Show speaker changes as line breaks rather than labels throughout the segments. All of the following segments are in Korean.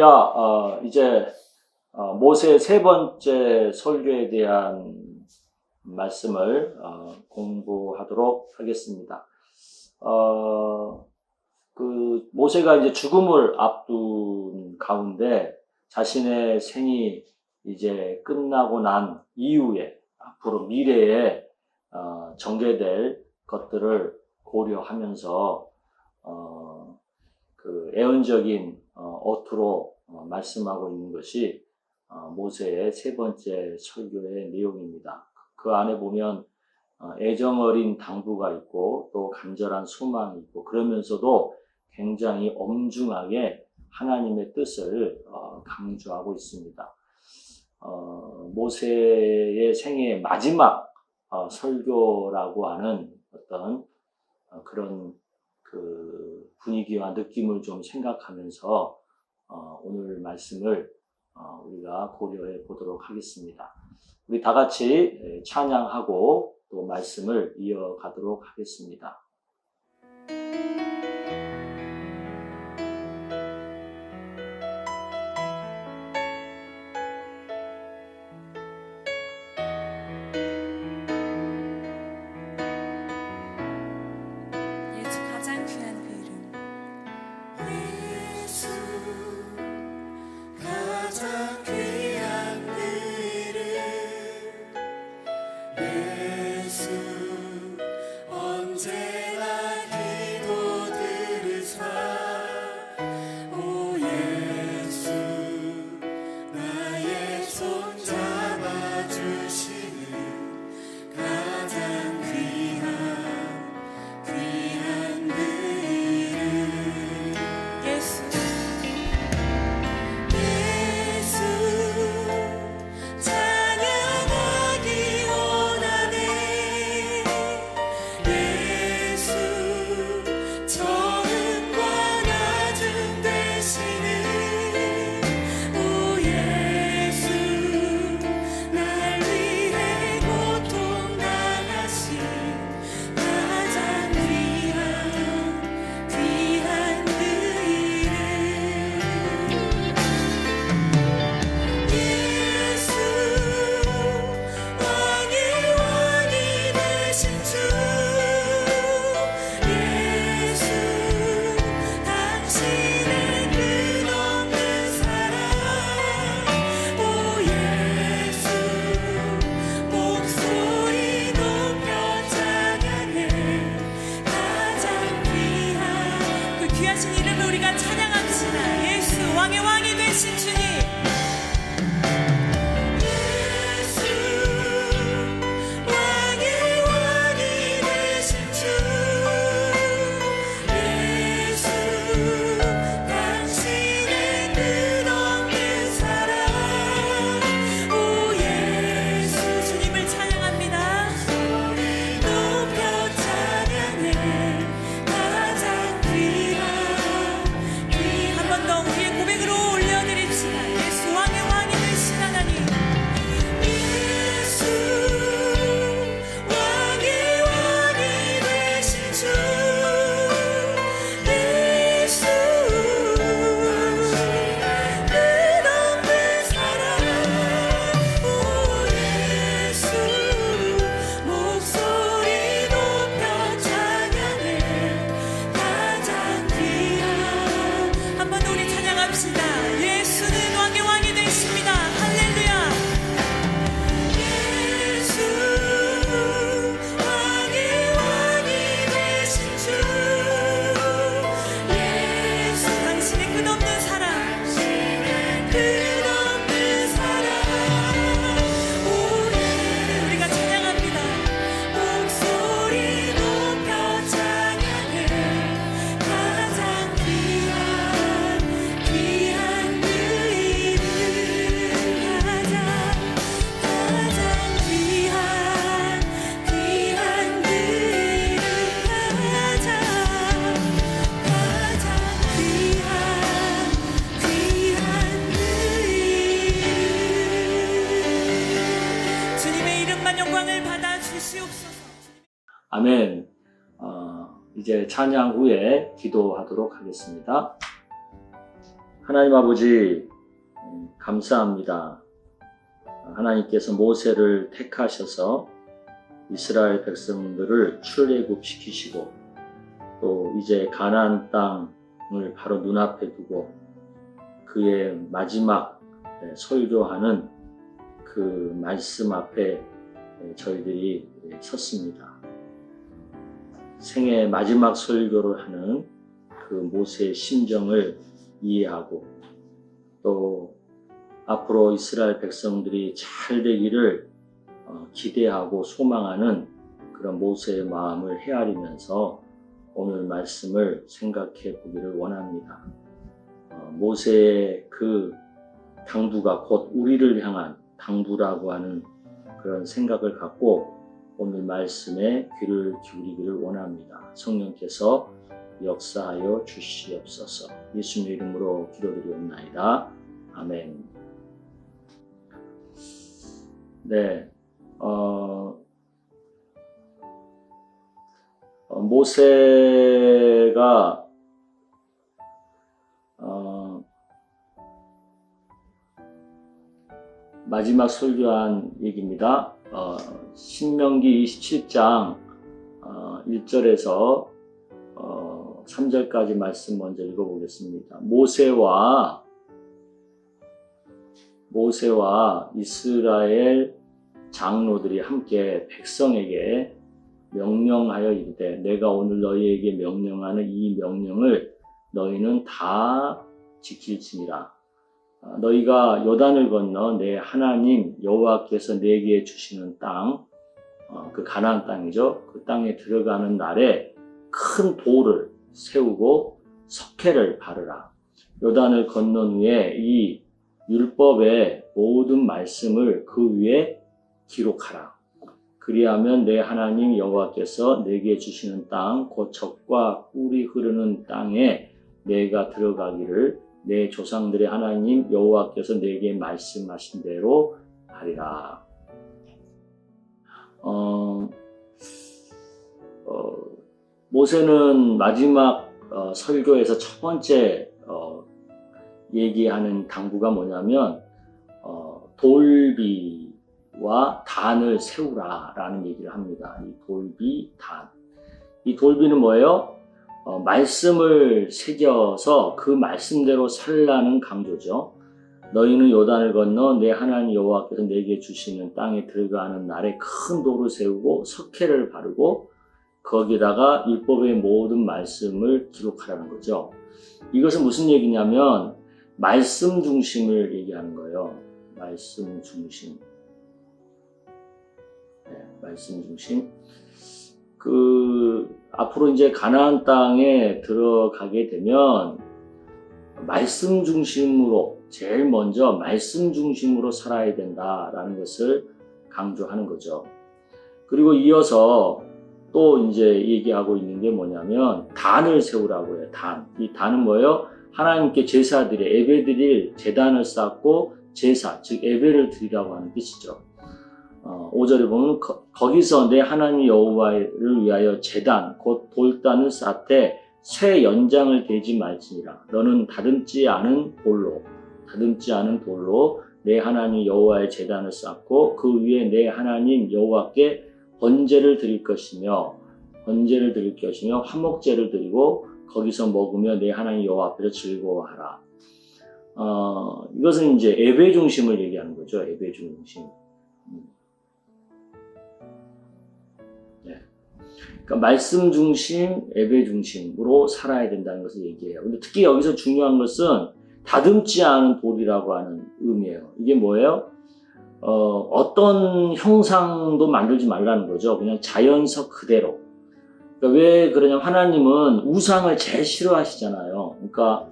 할렐루야. 이제 모세의 세 번째 설교에 대한 말씀을 공부하도록 하겠습니다. 모세가 이제 죽음을 앞둔 가운데 자신의 생이 이제 끝나고 난 이후에 앞으로 미래에 전개될 것들을 고려하면서 애언적인 어투로 말씀하고 있는 것이 모세의 세 번째 설교의 내용입니다. 그 안에 보면 애정어린 당부가 있고 또 간절한 소망이 있고 그러면서도 굉장히 엄중하게 하나님의 뜻을 강조하고 있습니다. 모세의 생애의 마지막 설교라고 하는 어떤 그런 분위기와 느낌을 좀 생각하면서 오늘 말씀을 우리가 고려해 보도록 하겠습니다. 우리 다 같이 찬양하고 또 말씀을 이어가도록 하겠습니다. 아멘. 이제 찬양 후에 기도하도록 하겠습니다. 하나님 아버지, 감사합니다. 하나님께서 모세를 택하셔서 이스라엘 백성들을 출애굽시키시고 또 이제 가나안 땅을 바로 눈앞에 두고 그의 마지막 설교하는 그 말씀 앞에 저희들이 섰습니다. 생애 마지막 설교를 하는 그 모세의 심정을 이해하고 또 앞으로 이스라엘 백성들이 잘 되기를 기대하고 소망하는 그런 모세의 마음을 헤아리면서 오늘 말씀을 생각해 보기를 원합니다. 모세의 그 당부가 곧 우리를 향한 당부라고 하는 그런 생각을 갖고 오늘 말씀에 귀를 기울이기를 원합니다. 성령께서 역사하여 주시옵소서. 예수님의 이름으로 기도드리옵나이다. 아멘. 네, 모세가 마지막 설교한 얘기입니다. 신명기 27장 1절에서 3절까지 말씀 먼저 읽어보겠습니다. 모세와 이스라엘 장로들이 함께 백성에게 명령하여 이르되 내가 오늘 너희에게 명령하는 이 명령을 너희는 다 지킬지니라. 너희가 요단을 건너 내 하나님 여호와께서 내게 주시는 땅, 그 가나안 땅이죠. 그 땅에 들어가는 날에 큰 돌을 세우고 석회를 바르라. 요단을 건넌 후에 이 율법의 모든 말씀을 그 위에 기록하라. 그리하면 내 하나님 여호와께서 내게 주시는 땅, 곧 젖과 꿀이 흐르는 땅에 내가 들어가기를 내 조상들의 하나님 여호와께서 내게 말씀하신 대로 하리라. 모세는 마지막 설교에서 첫 번째 얘기하는 당부가 뭐냐면 돌비와 단을 세우라라는 얘기를 합니다. 이 돌비, 단. 이 돌비는 뭐예요? 말씀을 새겨서 그 말씀대로 살라는 강조죠. 너희는 요단을 건너 내 하나님 여호와께서 내게 주시는 땅에 들어가는 날에 큰 돌을 세우고 석회를 바르고 거기다가 율법의 모든 말씀을 기록하라는 거죠. 이것은 무슨 얘기냐면 말씀 중심을 얘기하는 거예요. 말씀 중심. 말씀 중심. 앞으로 이제 가나안 땅에 들어가게 되면 말씀 중심으로, 제일 먼저 말씀 중심으로 살아야 된다라는 것을 강조하는 거죠. 그리고 이어서 또 이제 얘기하고 있는 게 뭐냐면 단을 세우라고 해요. 단. 이 단은 뭐예요? 하나님께 제사드릴, 예배드릴 제단을 쌓고 제사, 즉 예배를 드리라고 하는 뜻이죠. 5절에 보면 거기서 내 하나님 여호와를 위하여 제단 곧 돌단을 쌓되 쇠 연장을 대지 말지니라. 너는 다듬지 않은 돌로 내 하나님 여호와의 제단을 쌓고 그 위에 내 하나님 여호와께 번제를 드릴 것이며 화목제를 드리고 거기서 먹으며 내 하나님 여호와 앞에서 즐거워하라. 이것은 이제 예배 중심을 얘기하는 거죠. 예배 중심. 그러니까 말씀 중심, 예배 중심으로 살아야 된다는 것을 얘기해요. 근데 특히 여기서 중요한 것은 다듬지 않은 돌이라고 하는 의미예요. 이게 뭐예요? 어떤 형상도 만들지 말라는 거죠. 그냥 자연석 그대로. 그러니까 왜 그러냐면 하나님은 우상을 제일 싫어하시잖아요. 그러니까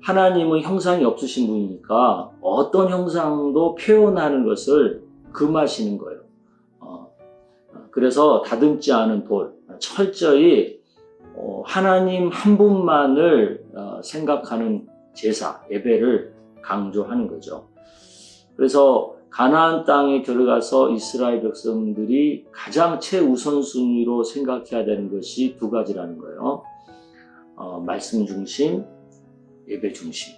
하나님은 형상이 없으신 분이니까 어떤 형상도 표현하는 것을 금하시는 거예요. 그래서 다듬지 않은 돌, 철저히 하나님 한 분만을 생각하는 제사, 예배를 강조하는 거죠. 그래서 가나안 땅에 들어가서 이스라엘 백성들이 가장 최우선순위로 생각해야 되는 것이 두 가지라는 거예요. 말씀 중심, 예배 중심.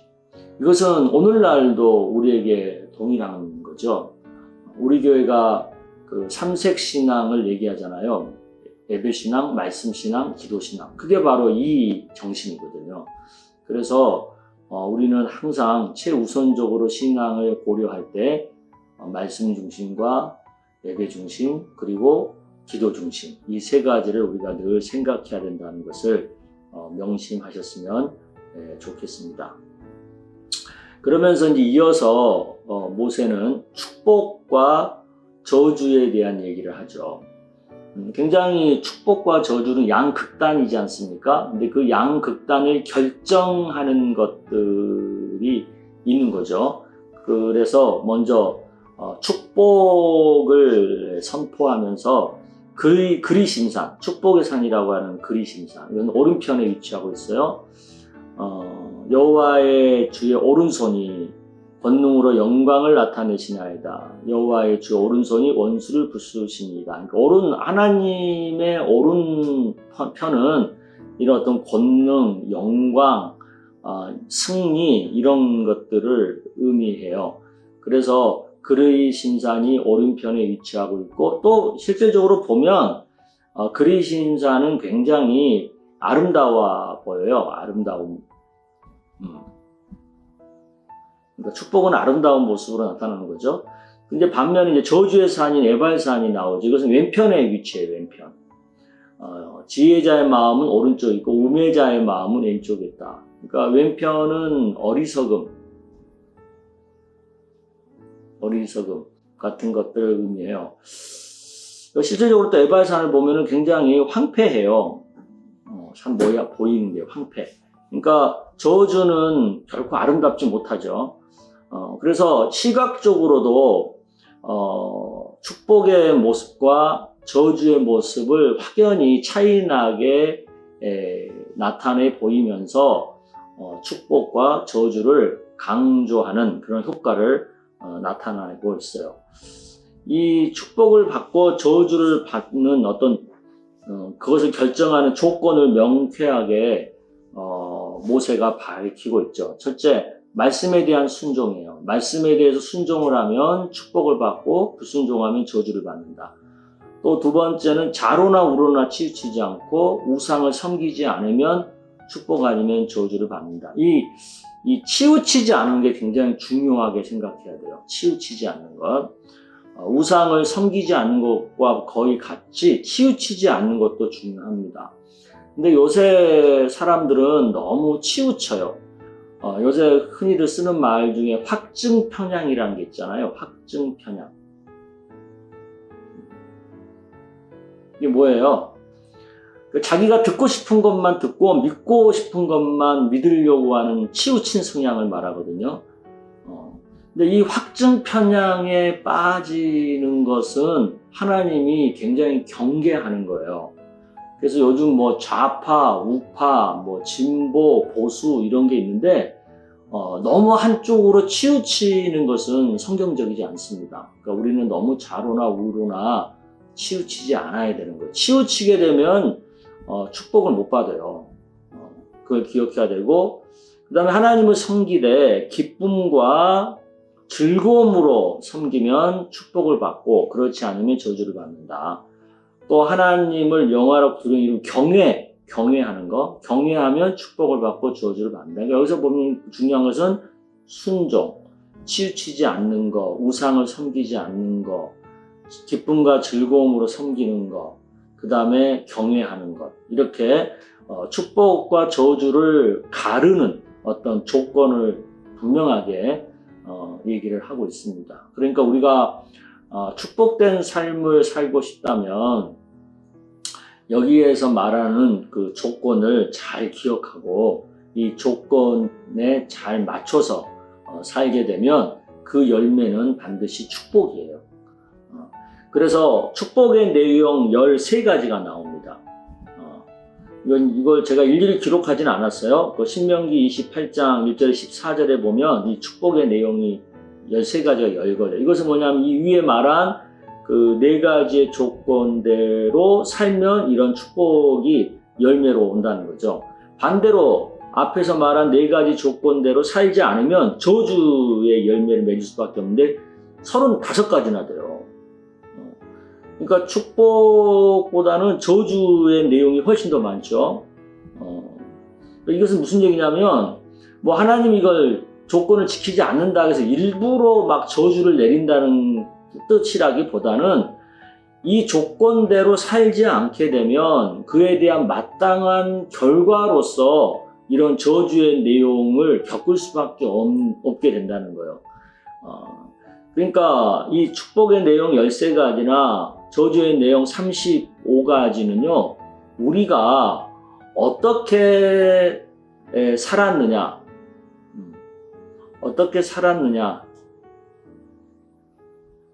이것은 오늘날도 우리에게 동일한 거죠. 우리 교회가 그 삼색신앙을 얘기하잖아요. 예배신앙, 말씀신앙, 기도신앙. 그게 바로 이 정신이거든요. 그래서 우리는 항상 최우선적으로 신앙을 고려할 때 말씀 중심과 예배 중심 그리고 기도 중심 이 세 가지를 우리가 늘 생각해야 된다는 것을 명심하셨으면 좋겠습니다. 그러면서 이제 이어서 모세는 축복과 저주에 대한 얘기를 하죠. 굉장히 축복과 저주는 양극단이지 않습니까? 근데 그 양극단을 결정하는 것들이 있는 거죠. 그래서 먼저 축복을 선포하면서 그리심산, 축복의 산이라고 하는 그리심산, 이건 오른편에 위치하고 있어요. 여호와의 주의 오른손이 권능으로 영광을 나타내시나이다. 여호와의 주 오른손이 원수를 부수십니다. 그러니까 하나님의 오른편은 이런 어떤 권능, 영광, 승리 이런 것들을 의미해요. 그래서 그의 신산이 오른편에 위치하고 있고 또 실질적으로 보면 그의 신산은 굉장히 아름다워 보여요. 아름다움. 그러니까 축복은 아름다운 모습으로 나타나는 거죠. 근데 반면에 이제 저주의 산인 에발산이 나오죠. 이것은 왼편에 위치해요. 왼편. 지혜자의 마음은 오른쪽에 있고 우매자의 마음은 왼쪽에 있다. 그러니까 왼편은 어리석음 같은 것들을 의미해요. 실질적으로 또 에발산을 보면은 굉장히 황폐해요. 참 보이는 게 황폐. 그러니까 저주는 결코 아름답지 못하죠. 그래서 시각적으로도 축복의 모습과 저주의 모습을 확연히 차이나게 나타내 보이면서 축복과 저주를 강조하는 그런 효과를 나타내고 있어요. 이 축복을 받고 저주를 받는 어떤 그것을 결정하는 조건을 명쾌하게 모세가 밝히고 있죠. 첫째, 말씀에 대한 순종이에요. 말씀에 대해서 순종을 하면 축복을 받고 불순종하면 저주를 받는다. 또 두 번째는 자로나 우로나 치우치지 않고 우상을 섬기지 않으면 축복 아니면 저주를 받는다. 이 치우치지 않은 게 굉장히 중요하게 생각해야 돼요. 치우치지 않는 것. 우상을 섬기지 않는 것과 거의 같이 치우치지 않는 것도 중요합니다. 근데 요새 사람들은 너무 치우쳐요. 요새 흔히들 쓰는 말 중에 확증편향이라는 게 있잖아요. 확증편향. 이게 뭐예요? 자기가 듣고 싶은 것만 듣고 믿고 싶은 것만 믿으려고 하는 치우친 성향을 말하거든요. 근데 이 확증편향에 빠지는 것은 하나님이 굉장히 경계하는 거예요. 그래서 요즘 뭐 좌파, 우파, 뭐 진보, 보수 이런 게 있는데 너무 한쪽으로 치우치는 것은 성경적이지 않습니다. 그러니까 우리는 너무 좌로나 우로나 치우치지 않아야 되는 거예요. 치우치게 되면 축복을 못 받아요. 그걸 기억해야 되고 그 다음에 하나님을 섬기되 기쁨과 즐거움으로 섬기면 축복을 받고 그렇지 않으면 저주를 받는다. 또 하나님을 영화롭게 부르는 경외하는 거. 경외하면 축복을 받고 저주를 받는다. 그러니까 여기서 보면 중요한 것은 순종, 치우치지 않는 거, 우상을 섬기지 않는 거, 기쁨과 즐거움으로 섬기는 거, 그 다음에 경외하는 것. 이렇게 축복과 저주를 가르는 어떤 조건을 분명하게 얘기를 하고 있습니다. 그러니까 우리가 축복된 삶을 살고 싶다면 여기에서 말하는 그 조건을 잘 기억하고 이 조건에 잘 맞춰서 살게 되면 그 열매는 반드시 축복이에요. 그래서 축복의 내용 13가지가 나옵니다. 이걸 제가 일일이 기록하진 않았어요. 그 신명기 28장 1절 14절에 보면 이 축복의 내용이 13가지가 열거돼요. 이것은 뭐냐면 이 위에 말한 그 4가지의 조건대로 살면 이런 축복이 열매로 온다는 거죠. 반대로 앞에서 말한 4가지 조건대로 살지 않으면 저주의 열매를 맺을 수밖에 없는데 35가지나 돼요. 그러니까 축복보다는 저주의 내용이 훨씬 더 많죠. 이것은 무슨 얘기냐면 뭐 하나님 이걸 조건을 지키지 않는다 해서 일부러 막 저주를 내린다는 뜻이라기보다는 이 조건대로 살지 않게 되면 그에 대한 마땅한 결과로서 이런 저주의 내용을 겪을 수밖에 없게 된다는 거예요. 그러니까 이 축복의 내용 13가지나 저주의 내용 35가지는요, 우리가 어떻게 살았느냐,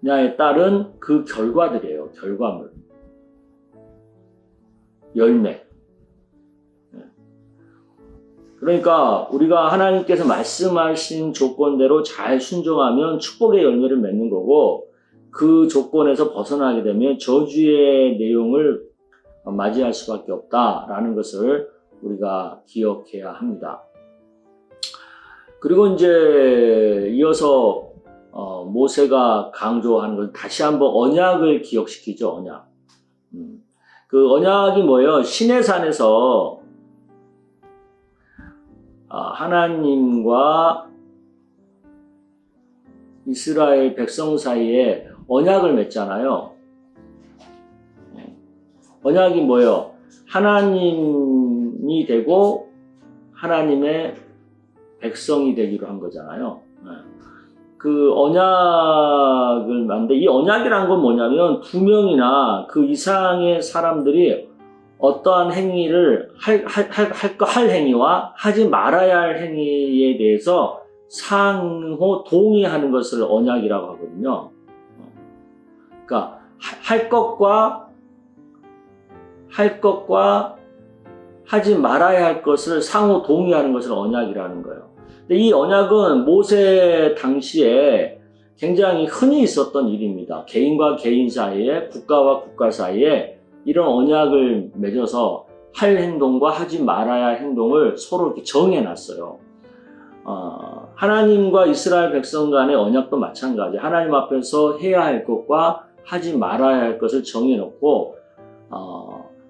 냐에 따른 그 결과들이에요. 결과물, 열매. 그러니까 우리가 하나님께서 말씀하신 조건대로 잘 순종하면 축복의 열매를 맺는 거고, 그 조건에서 벗어나게 되면 저주의 내용을 맞이할 수밖에 없다라는 것을 우리가 기억해야 합니다. 그리고 이제 이어서 모세가 강조하는 건 다시 한번 언약을 기억시키죠. 언약. 그 언약이 뭐예요? 시내산에서 하나님과 이스라엘 백성 사이에 언약을 맺잖아요. 언약이 뭐예요? 하나님이 되고 하나님의 백성이 되기로 한 거잖아요. 그 언약을 만드는데, 이 언약이란 건 뭐냐면 2명이나 그 이상의 사람들이 어떠한 행위를 할 행위와 하지 말아야 할 행위에 대해서 상호 동의하는 것을 언약이라고 하거든요. 그러니까 할 것과 하지 말아야 할 것을 상호 동의하는 것을 언약이라는 거예요. 근데 이 언약은 모세 당시에 굉장히 흔히 있었던 일입니다. 개인과 개인 사이에, 국가와 국가 사이에 이런 언약을 맺어서 할 행동과 하지 말아야 할 행동을 서로 이렇게 정해놨어요. 하나님과 이스라엘 백성 간의 언약도 마찬가지. 하나님 앞에서 해야 할 것과 하지 말아야 할 것을 정해놓고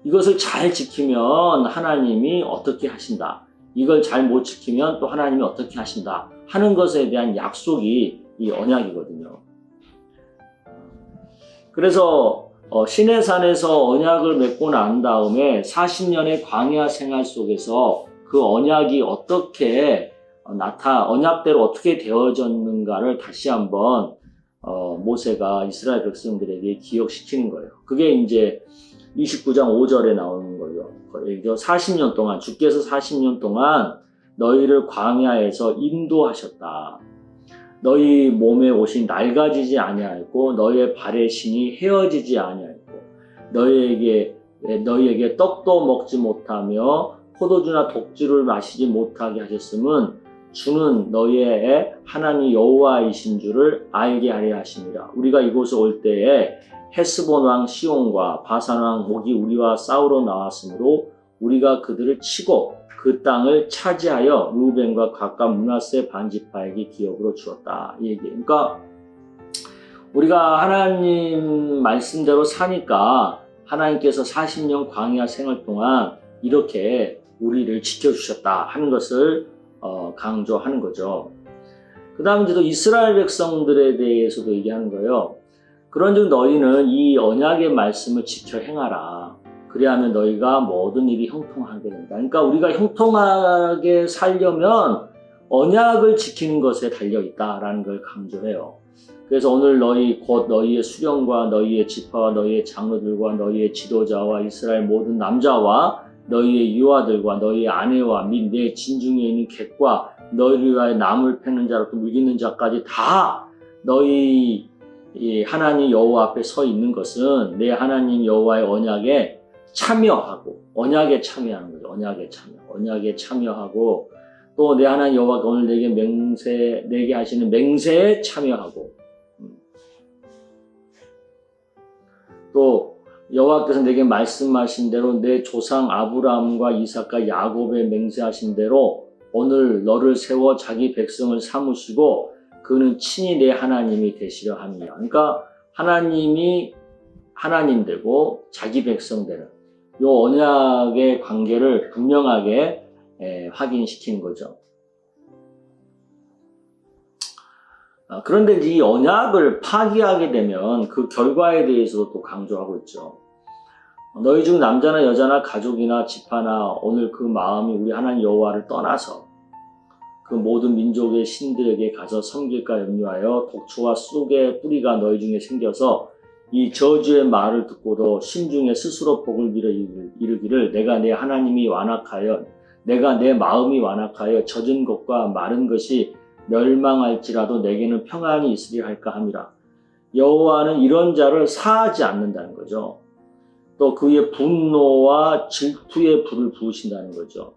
이것을 잘 지키면 하나님이 어떻게 하신다. 이걸 잘 못 지키면 또 하나님이 어떻게 하신다 하는 것에 대한 약속이 이 언약이거든요. 그래서 시내산에서 언약을 맺고 난 다음에 40년의 광야 생활 속에서 그 언약이 어떻게 언약대로 어떻게 되어졌는가를 다시 한번 모세가 이스라엘 백성들에게 기억시키는 거예요. 그게 이제 29장 5절에 나오는 거예요. 40년 동안, 주께서 40년 동안 너희를 광야에서 인도하셨다. 너희 몸의 옷이 낡아지지 아니하였고 너희의 발의 신이 헤어지지 아니하였고 너희에게 떡도 먹지 못하며 포도주나 독주를 마시지 못하게 하셨음은 주는 너희의 하나님 여호와이신 줄을 알게 하려 하심이라. 우리가 이곳에 올 때에 헤스본 왕 시온과 바산 왕 옥이 우리와 싸우러 나왔으므로 우리가 그들을 치고 그 땅을 차지하여 루벤과 각각 므낫세 반지파에게 기업으로 주었다. 이 얘기예요. 그러니까 우리가 하나님 말씀대로 사니까 하나님께서 40년 광야 생활 동안 이렇게 우리를 지켜주셨다 하는 것을 강조하는 거죠. 그 다음에 이제 또 이스라엘 백성들에 대해서도 얘기하는 거예요. 그런즉 너희는 이 언약의 말씀을 지켜 행하라. 그리하면 너희가 모든 일이 형통하게 된다. 그러니까 우리가 형통하게 살려면 언약을 지키는 것에 달려있다라는 걸 강조해요. 그래서 오늘 곧 너희의 수령과 너희의 지파와 너희의 장로들과 너희의 지도자와 이스라엘 모든 남자와 너희의 유아들과 너희의 아내와 및 내 진중에 있는 객과 너희를 위하여 나무를 패는 자로부터 물기는 자까지 다 너희 하나님 여호와 앞에 서 있는 것은 내 하나님 여호와의 언약에 참여하고, 언약에 참여하는 거죠. 언약에 참여하고, 또 내 하나님 여호와가 오늘 내게 하시는 맹세에 참여하고, 또 여호와께서 내게 말씀하신 대로 내 조상 아브라함과 이삭과 야곱에 맹세하신 대로 오늘 너를 세워 자기 백성을 삼으시고 그는 친히 내 하나님이 되시려 함이라. 그러니까 하나님이 하나님 되고 자기 백성 되는 이 언약의 관계를 분명하게 확인시키는 거죠. 그런데 이 언약을 파기하게 되면 그 결과에 대해서도 또 강조하고 있죠. 너희 중 남자나 여자나 가족이나 지파나 오늘 그 마음이 우리 하나님 여호와를 떠나서 그 모든 민족의 신들에게 가서 섬길까 염려하여 독초와 쑥의 뿌리가 너희 중에 생겨서 이 저주의 말을 듣고도 심중에 스스로 복을 빌어 이르기를 내가 내 하나님이 완악하여 내가 내 마음이 완악하여 젖은 것과 마른 것이 멸망할지라도 내게는 평안이 있으리 할까 함이라. 여호와는 이런 자를 사하지 않는다는 거죠. 또 그의 분노와 질투의 불을 부으신다는 거죠.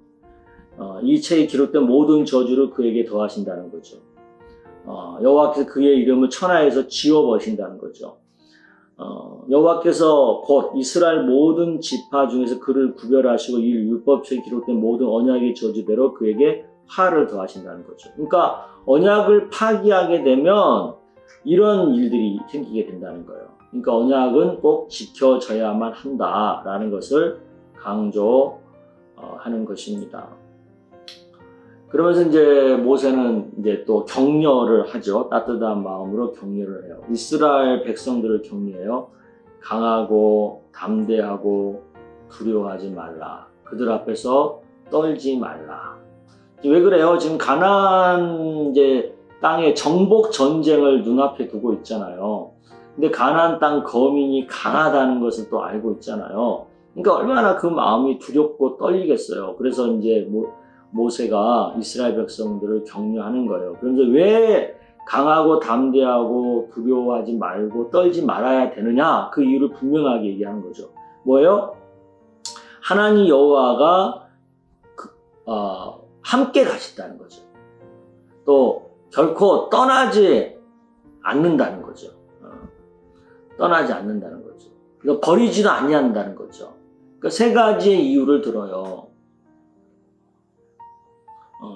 이 책에 기록된 모든 저주를 그에게 더하신다는 거죠. 여호와께서 그의 이름을 천하에서 지워버리신다는 거죠. 여호와께서 곧 이스라엘 모든 지파 중에서 그를 구별하시고 이 율법책에 기록된 모든 언약의 저주대로 그에게 화를 더하신다는 거죠. 그러니까 언약을 파기하게 되면 이런 일들이 생기게 된다는 거예요. 그러니까 언약은 꼭 지켜져야만 한다라는 것을 강조하는 것입니다. 그러면서 이제 모세는 이제 또 격려를 하죠. 따뜻한 마음으로 격려를 해요. 이스라엘 백성들을 격려해요. 강하고 담대하고 두려워하지 말라. 그들 앞에서 떨지 말라. 왜 그래요? 지금 가나안 이제 땅의 정복 전쟁을 눈앞에 두고 있잖아요. 근데 가나안 땅 거민이 강하다는 것을 또 알고 있잖아요. 그러니까 얼마나 그 마음이 두렵고 떨리겠어요. 그래서 이제 모세가 이스라엘 백성들을 격려하는 거예요. 그런데 왜 강하고 담대하고 두려워하지 말고 떨지 말아야 되느냐? 그 이유를 분명하게 얘기하는 거죠. 뭐예요? 하나님 여호와가 함께 가신다는 거죠. 또 결코 떠나지 않는다는 거죠. 떠나지 않는다는 거죠. 그러니까 버리지도 아니한다는 거죠. 그러니까 세 가지의 이유를 들어요.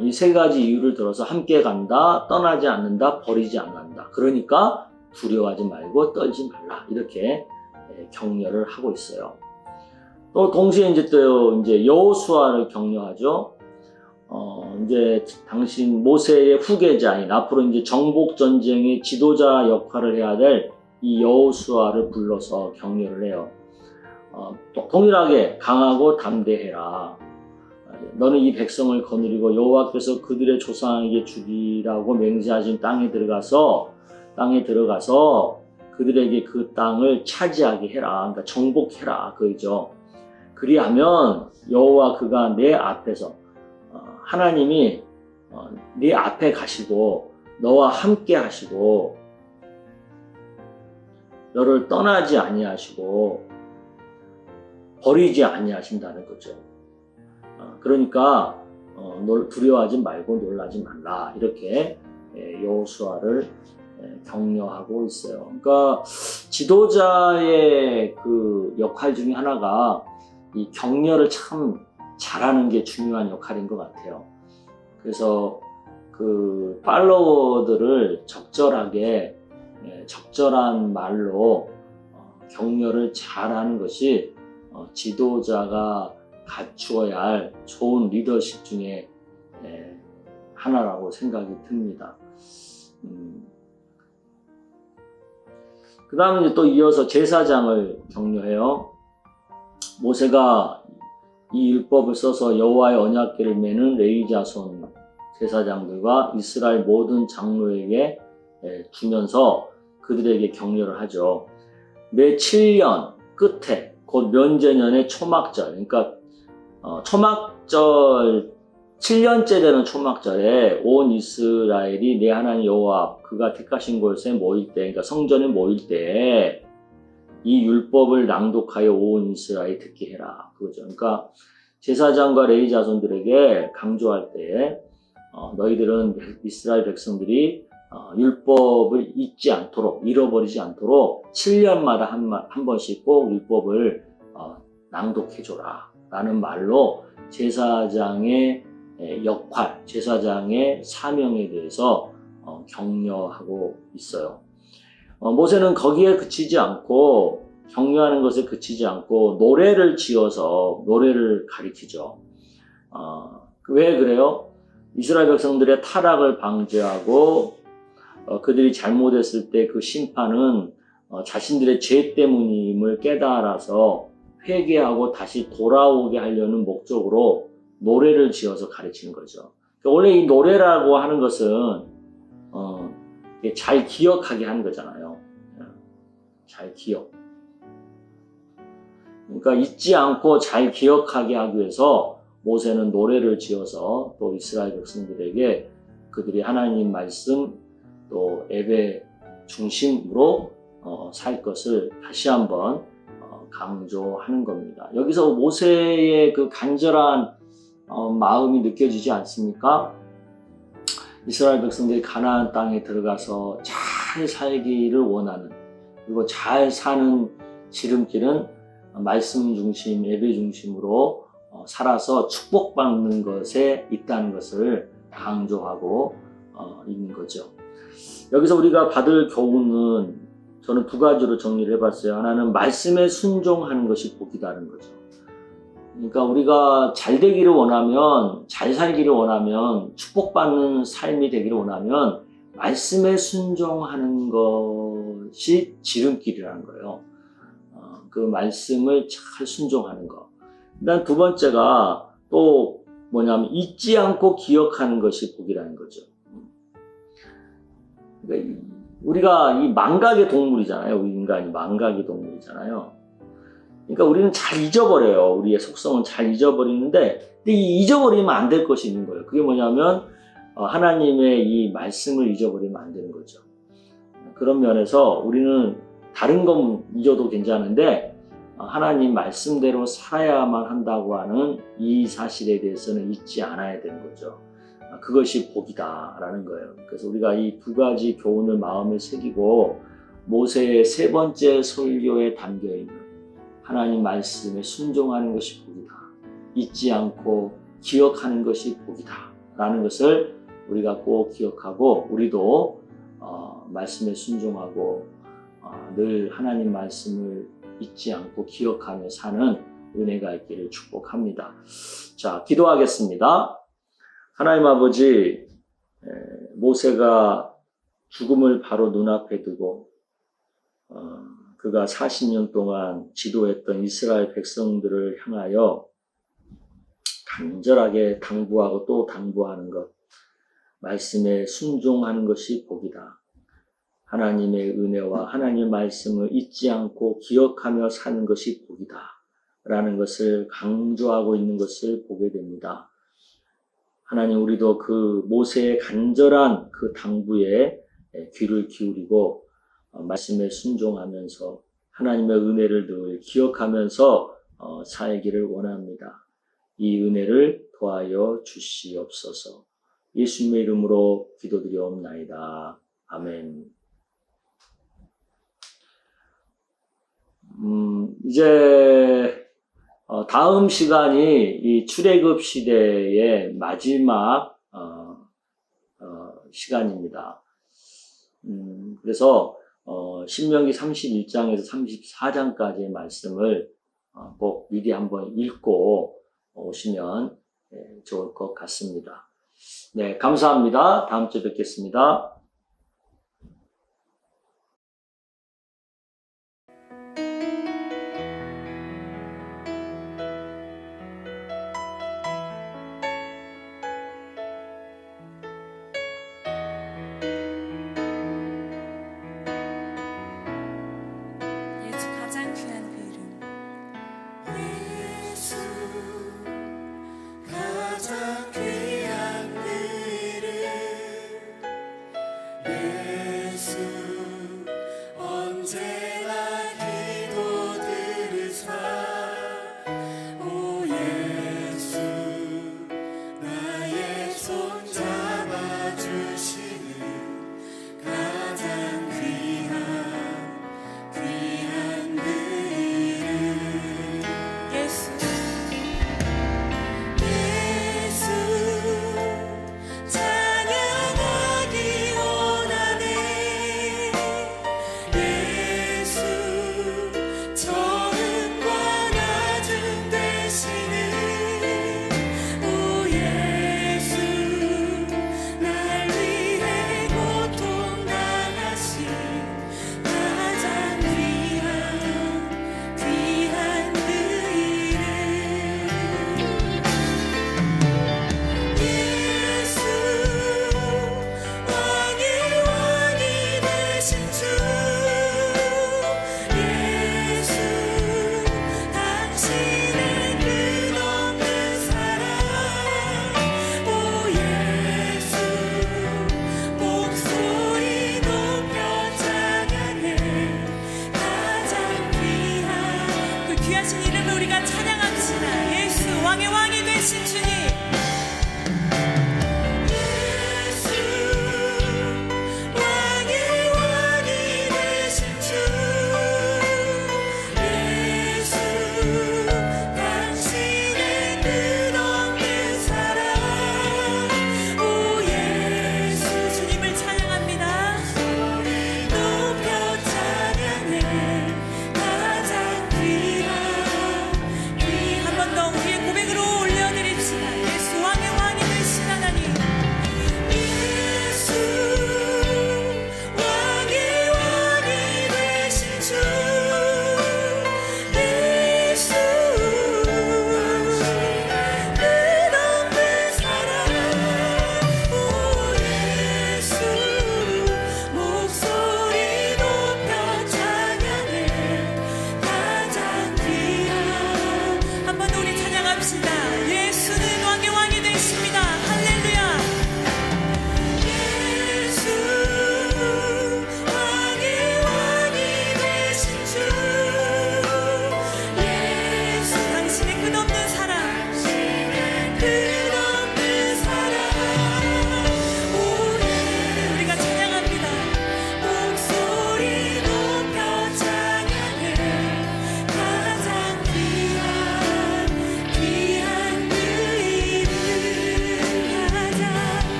이 세 가지 이유를 들어서 함께 간다, 떠나지 않는다, 버리지 않는다. 그러니까 두려워하지 말고 떨지 말라. 이렇게 격려를 하고 있어요. 또 동시에 이제 여호수아를 격려하죠. 이제 당신 모세의 후계자인 앞으로 이제 정복 전쟁의 지도자 역할을 해야 될 이 여호수아를 불러서 격려를 해요. 또 동일하게 강하고 담대해라. 너는 이 백성을 거느리고 여호와께서 그들의 조상에게 주기라고 맹세하신 땅에 들어가서 그들에게 그 땅을 차지하게 해라. 그러니까 정복해라. 그죠? 그리하면 여호와 그가 내 앞에서 하나님이 네 앞에 가시고 너와 함께 하시고 너를 떠나지 아니하시고 버리지 아니하신다는 거죠. 그러니까 두려워하지 말고 놀라지 말라. 이렇게 여호수아를 격려하고 있어요. 그러니까 지도자의 그 역할 중에 하나가 이 격려를 참 잘하는 게 중요한 역할인 것 같아요. 그래서 그 팔로워들을 적절한 말로 격려를 잘하는 것이 지도자가 갖추어야 할 좋은 리더십 중에 하나라고 생각이 듭니다. 그 다음에 또 이어서 제사장을 격려해요. 모세가 이 율법을 써서 여호와의 언약궤를 매는 레위 자손 제사장들과 이스라엘 모든 장로에게 주면서 그들에게 격려를 하죠. 매 7년 끝에 곧 면제년의 초막절, 그러니까 초막절 7년째 되는 초막절에 온 이스라엘이 내 하나님 여호와 그가 택하신 곳에 모일 때, 그러니까 성전에 모일 때 이 율법을 낭독하여 온 이스라엘이 듣게 해라. 그거죠. 그러니까 제사장과 레위 자손들에게 강조할 때 너희들은 이스라엘 백성들이 율법을 잊지 않도록, 잃어버리지 않도록 7년마다 한 번씩 꼭 율법을 낭독해줘라 라는 말로 제사장의 역할, 제사장의 사명에 대해서 격려하고 있어요. 모세는 거기에 그치지 않고 격려하는 것에 그치지 않고 노래를 지어서 노래를 가리키죠. 왜 그래요? 이스라엘 백성들의 타락을 방지하고 그들이 잘못했을 때 그 심판은 자신들의 죄 때문임을 깨달아서 회개하고 다시 돌아오게 하려는 목적으로 노래를 지어서 가르치는 거죠. 원래 이 노래라고 하는 것은 잘 기억하게 하는 거잖아요. 잘 기억. 그러니까 잊지 않고 잘 기억하게 하기 위해서 모세는 노래를 지어서 또 이스라엘 백성들에게 그들이 하나님 말씀 또 예배 중심으로 살 것을 다시 한번 강조하는 겁니다. 여기서 모세의 그 간절한 마음이 느껴지지 않습니까? 이스라엘 백성들이 가나안 땅에 들어가서 잘 살기를 원하는, 그리고 잘 사는 지름길은 말씀 중심, 예배 중심으로 살아서 축복받는 것에 있다는 것을 강조하고 있는 거죠. 여기서 우리가 받을 교훈은 저는 두 가지로 정리를 해봤어요. 하나는 말씀에 순종하는 것이 복이다는 거죠. 그러니까 우리가 잘 되기를 원하면, 잘 살기를 원하면, 축복받는 삶이 되기를 원하면 말씀에 순종하는 것이 지름길이라는 거예요. 그 말씀을 잘 순종하는 것. 일단 두 번째가 또 뭐냐면 잊지 않고 기억하는 것이 복이라는 거죠. 그러니까 우리가 이 망각의 동물이잖아요. 우리 인간이 망각의 동물이잖아요. 그러니까 우리는 잘 잊어버려요. 우리의 속성은 잘 잊어버리는데, 이 잊어버리면 안 될 것이 있는 거예요. 그게 뭐냐면 하나님의 이 말씀을 잊어버리면 안 되는 거죠. 그런 면에서 우리는 다른 건 잊어도 괜찮은데 하나님 말씀대로 살아야만 한다고 하는 이 사실에 대해서는 잊지 않아야 되는 거죠. 그것이 복이다라는 거예요. 그래서 우리가 이 두 가지 교훈을 마음에 새기고 모세의 세 번째 설교에 담겨있는 하나님 말씀에 순종하는 것이 복이다, 잊지 않고 기억하는 것이 복이다 라는 것을 우리가 꼭 기억하고 우리도 말씀에 순종하고 늘 하나님 말씀을 잊지 않고 기억하며 사는 은혜가 있기를 축복합니다. 자, 기도하겠습니다. 하나님 아버지, 모세가 죽음을 바로 눈앞에 두고 그가 40년 동안 지도했던 이스라엘 백성들을 향하여 간절하게 당부하고 또 당부하는 것, 말씀에 순종하는 것이 복이다. 하나님의 은혜와 하나님의 말씀을 잊지 않고 기억하며 사는 것이 복이다 라는 것을 강조하고 있는 것을 보게 됩니다. 하나님, 우리도 그 모세의 간절한 그 당부에 귀를 기울이고 말씀에 순종하면서 하나님의 은혜를 늘 기억하면서 살기를 원합니다. 이 은혜를 도하여 주시옵소서. 예수님의 이름으로 기도드리옵나이다. 아멘. 이제 다음 시간이 이 출애굽 시대의 마지막 시간입니다. 그래서 신명기 31장에서 34장까지의 말씀을 꼭 미리 한번 읽고 오시면 좋을 것 같습니다. 네, 감사합니다. 다음 주에 뵙겠습니다.
찬양합시다. 예수 왕의 왕